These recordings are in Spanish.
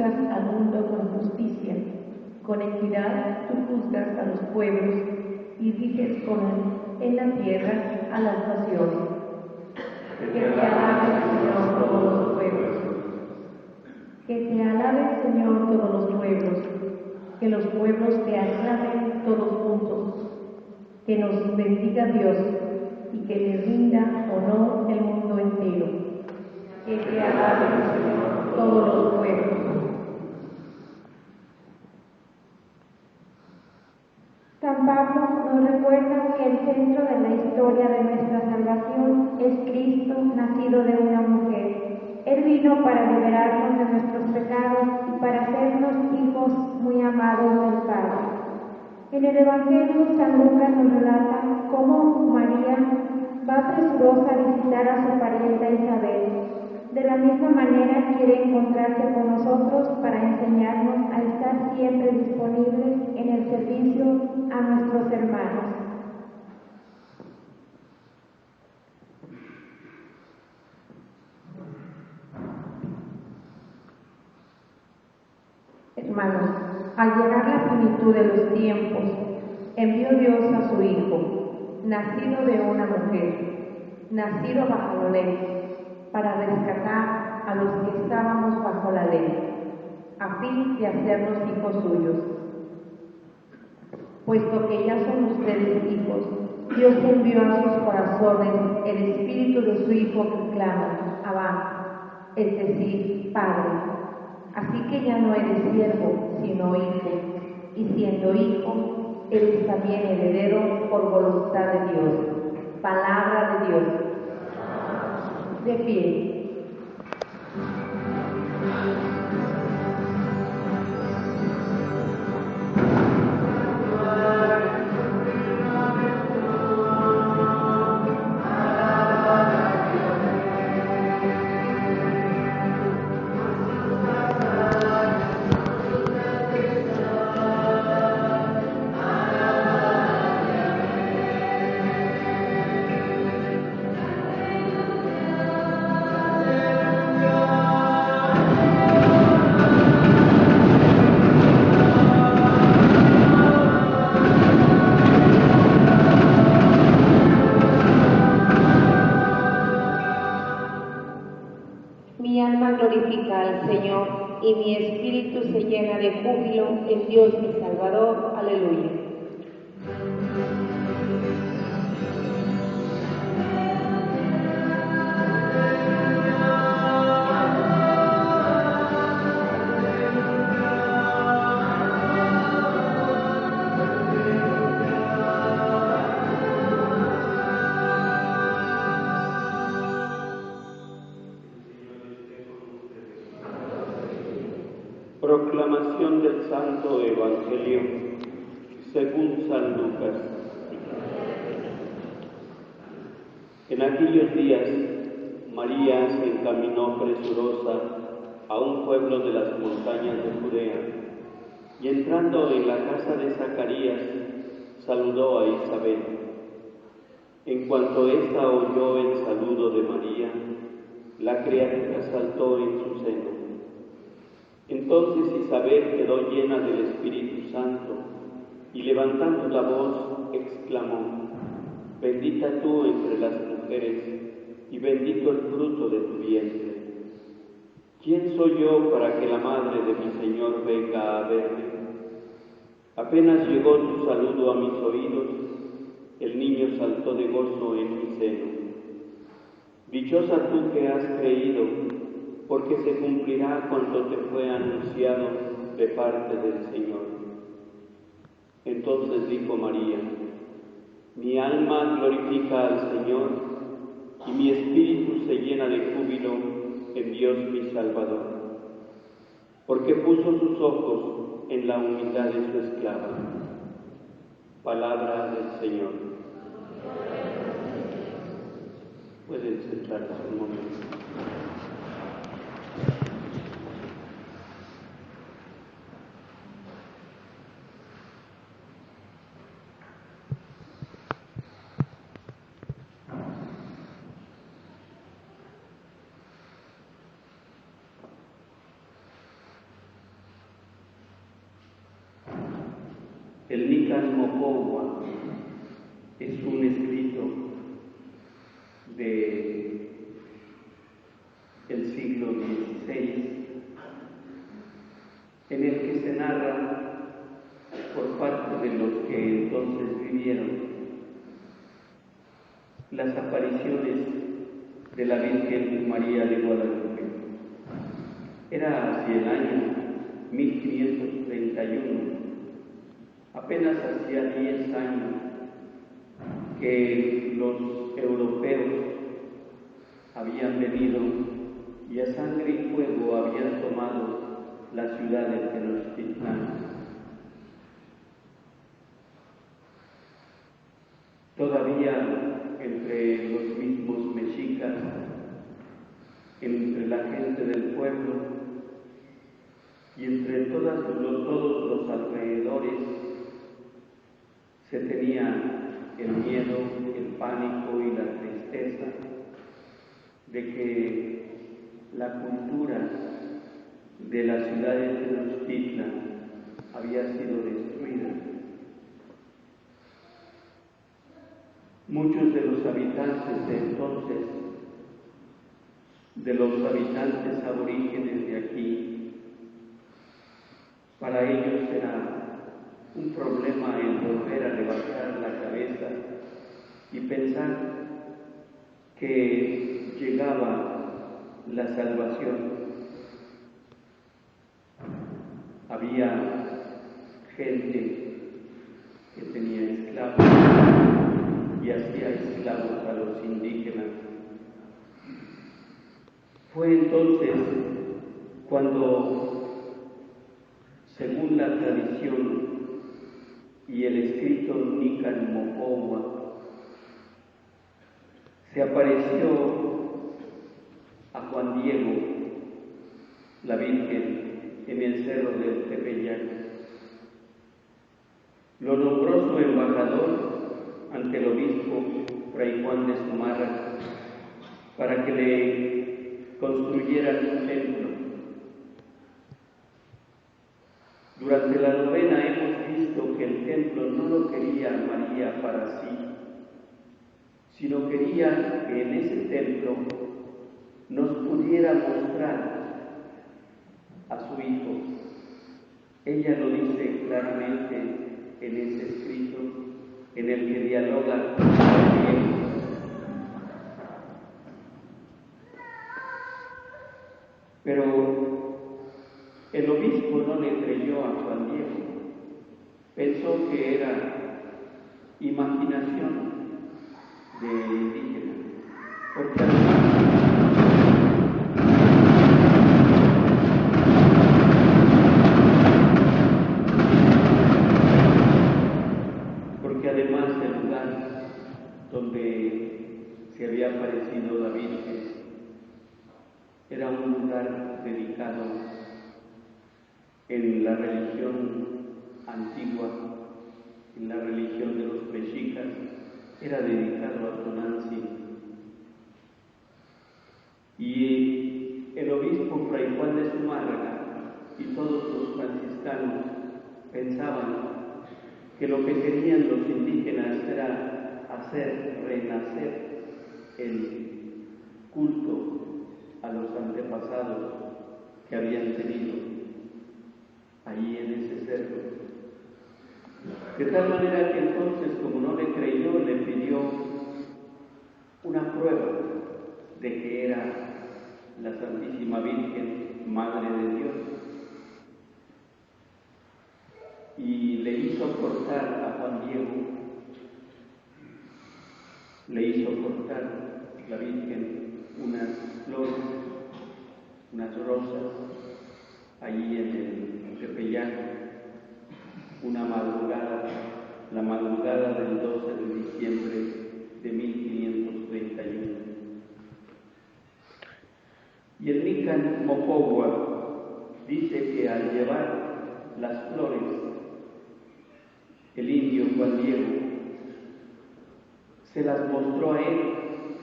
juzgas al mundo con justicia, con equidad tú juzgas a los pueblos y riges en la tierra a las naciones. Que te alabe, Señor, todos los pueblos. Que te alabe, Señor, todos los pueblos. Que los pueblos te aclamen todos juntos. Que nos bendiga Dios y que le rinda honor el mundo entero. Que te alabe, Señor, todos los pueblos. San Pablo nos recuerda que el centro de la historia de nuestra salvación es Cristo, nacido de una mujer. Él vino para liberarnos de nuestros pecados y para hacernos hijos muy amados del Padre. En el Evangelio, San Lucas nos relata cómo María va presurosa a visitar a su parienta Isabel. De la misma manera quiere encontrarse con nosotros para enseñarnos a estar siempre disponibles en el servicio a nuestros hermanos. Hermanos, al llegar la plenitud de los tiempos, envió Dios a su Hijo, nacido de una mujer, nacido bajo la ley, para rescatar a los que estábamos bajo la ley, a fin de hacernos hijos suyos. Puesto que ya son ustedes hijos, Dios envió a sus corazones el espíritu de su Hijo que clama, Abba, es decir, Padre. Así que ya no eres siervo, sino hijo, y siendo hijo, eres también heredero por voluntad de Dios. Palabra de Dios. De pie. Mi alma glorifica al Señor y mi espíritu se llena de júbilo en Dios mi Salvador. Aleluya. Proclamación del Santo Evangelio según San Lucas. En aquellos días, María se encaminó presurosa a un pueblo de las montañas de Judea, y entrando en la casa de Zacarías, saludó a Isabel. En cuanto ésta oyó el saludo de María, la criatura saltó en su seno. Entonces Isabel quedó llena del Espíritu Santo y levantando la voz exclamó: Bendita tú entre las mujeres y bendito el fruto de tu vientre. ¿Quién soy yo para que la madre de mi Señor venga a verme? Apenas llegó tu saludo a mis oídos, el niño saltó de gozo en mi seno. Dichosa tú que has creído, porque se cumplirá cuanto te fue anunciado de parte del Señor. Entonces dijo María: Mi alma glorifica al Señor, y mi espíritu se llena de júbilo en Dios mi Salvador, porque puso sus ojos en la humildad de su esclava. Palabra del Señor. Pueden sentarse un momento. El Nican Mocowa es un escrito del siglo XVI en el que se narra por parte de los que entonces vivieron las apariciones de la Virgen María de Guadalupe. Era hacia el año 1531, apenas hacía 10 años que los europeos habían venido y a sangre y fuego habían tomado la ciudad de Tenochtitlán. Todavía entre los mismos mexicas, entre la gente del pueblo y entre todos los alrededores se tenía el miedo, el pánico y la tristeza de que la cultura de la ciudad de Tenochtitlan había sido destruida. Muchos de los habitantes de entonces, de los habitantes aborígenes de aquí, para ellos era un problema el volver a levantar la cabeza y pensar que llegaba la salvación. Había gente que tenía esclavos y hacía esclavos a los indígenas. Fue entonces cuando, según la tradición y el escrito Nican Mocowa, se apareció a Juan Diego, la Virgen, en el cerro del Tepeyac. Lo nombró su embajador ante el obispo Fray Juan de Zumárraga para que le construyera un templo. Durante la novena hemos visto que el templo no lo quería María para sí, sino quería que en ese templo nos pudiera mostrar a su Hijo. Ella lo dice claramente en ese escrito en el que dialoga con Dios. Pero el obispo no le creyó a Juan Diego, pensó que era imaginación de indígenas, porque además del lugar donde se había aparecido la Virgen era un lugar dedicado en la religión antigua, en la religión de los mexicas, era dedicado a Tonantzin. Y el obispo Fray Juan de Zumárraga y todos los franciscanos pensaban que lo que querían los indígenas era hacer renacer el culto a los antepasados que habían tenido allí en ese cerro. De tal manera que entonces, como no le creyó, le pidió una prueba de que era la Santísima Virgen, Madre de Dios. Y le hizo cortar a Juan Diego, le hizo cortar la Virgen unas flores, unas rosas, allí en el Tepeyac, una madrugada, la madrugada del 12 de diciembre de 1531. Y el Nican Mocowa dice que al llevar las flores, el indio Juan Diego se las mostró a él,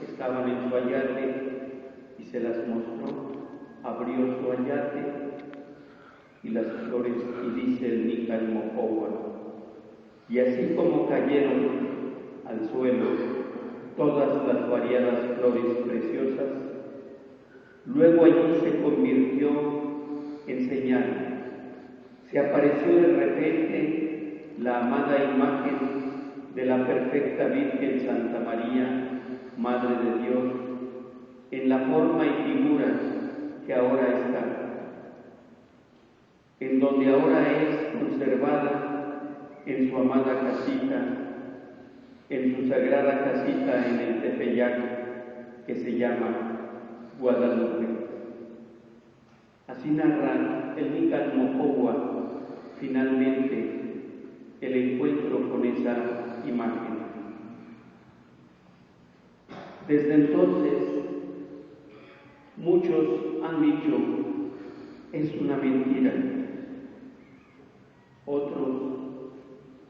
estaban en su ayate, y se las mostró, abrió su ayate y las flores, y dice el Nican Mocowa Y así como cayeron al suelo todas las variadas flores preciosas, luego allí se convirtió en señal. Se apareció de repente la amada imagen de la perfecta Virgen Santa María, Madre de Dios, en la forma y figura que ahora está, en donde ahora es conservada en su amada casita, en su sagrada casita en el Tepeyac, que se llama Guadalupe. Así narra el Nícar Mocohua finalmente el encuentro con esa imagen. Desde entonces, muchos han dicho, es una mentira. Otros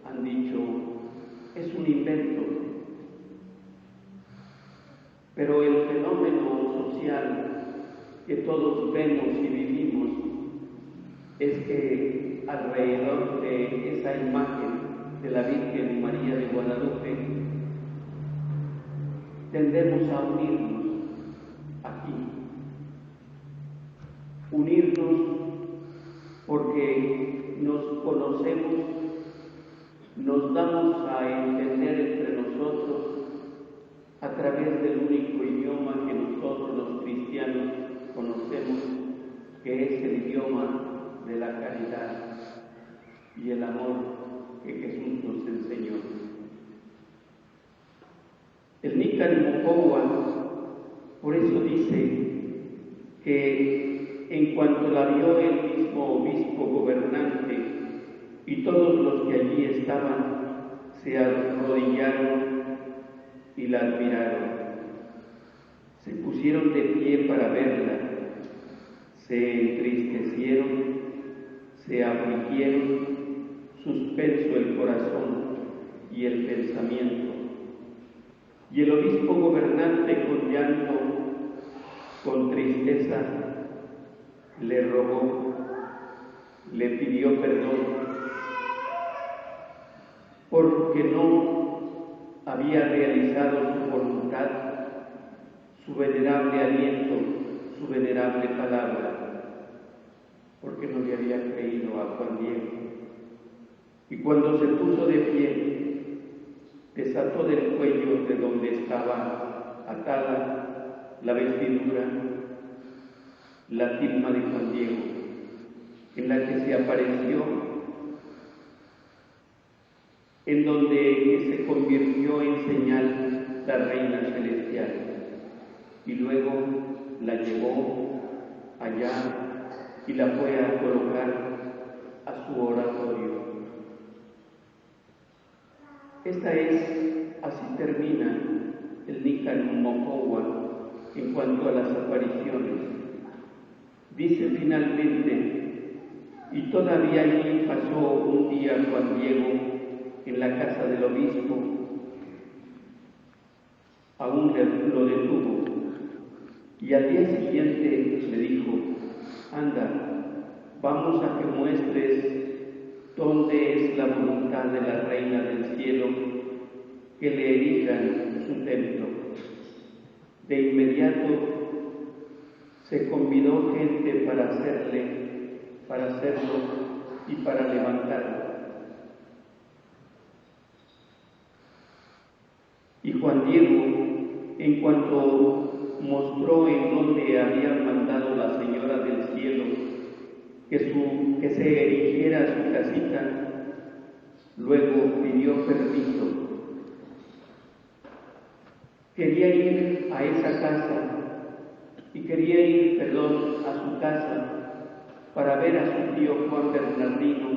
han dicho, es un invento. Pero el fenómeno social que todos vemos y vivimos es que alrededor de esa imagen de la Virgen María de Guadalupe tendemos a unirnos aquí. Unirnos porque nos conocemos, nos damos a entender entre nosotros a través del único idioma que nosotros los cristianos conocemos, que es el idioma de la caridad y el amor que Jesús nos enseñó. El Nícar Mocohua por eso dice que en cuanto la vio el mismo obispo gobernante y todos los que allí estaban, se arrodillaron y la admiraron. Se pusieron de pie para verla, se entristecieron, se afligieron, suspenso el corazón y el pensamiento. Y el obispo gobernante con llanto, con tristeza, le rogó, le pidió perdón, porque no había realizado su voluntad, su venerable aliento, su venerable palabra, porque no le había creído a Juan Diego. Y cuando se puso de pie, desató del cuello de donde estaba atada la vestidura, la tilma de Juan Diego, en la que se apareció, en donde se convirtió en señal la reina celestial, y luego la llevó allá y la fue a colocar a su oratorio. Así termina el Nícar Mocohua en cuanto a las apariciones. Dice finalmente, y todavía allí pasó un día Juan Diego en la casa del obispo, aún lo detuvo, y al día siguiente le dijo, anda, vamos a que muestres dónde es la voluntad de la Reina del Cielo, que le erijan su templo. De inmediato se convidó gente para hacerlo y para levantarlo. Y Juan Diego, en cuanto mostró en dónde había mandado la Señora del Cielo que se erigiera su casita, luego pidió permiso. Quería ir a esa casa y quería ir, a su casa para ver a su tío Juan Bernardino,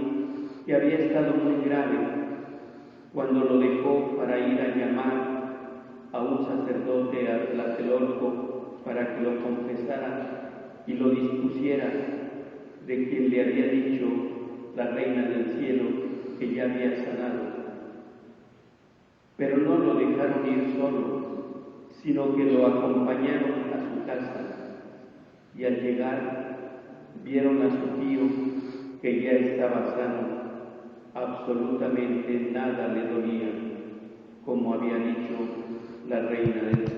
que había estado muy grave, cuando lo dejó para ir a llamar a un sacerdote a Tlatelolco para que lo confesara y lo dispusiera de quien le había dicho la Reina del Cielo que ya había sanado. Pero no lo dejaron ir solo, sino que lo acompañaron a su casa, y al llegar vieron a su tío que ya estaba sano, absolutamente nada le dolía, como había dicho la reina del cielo.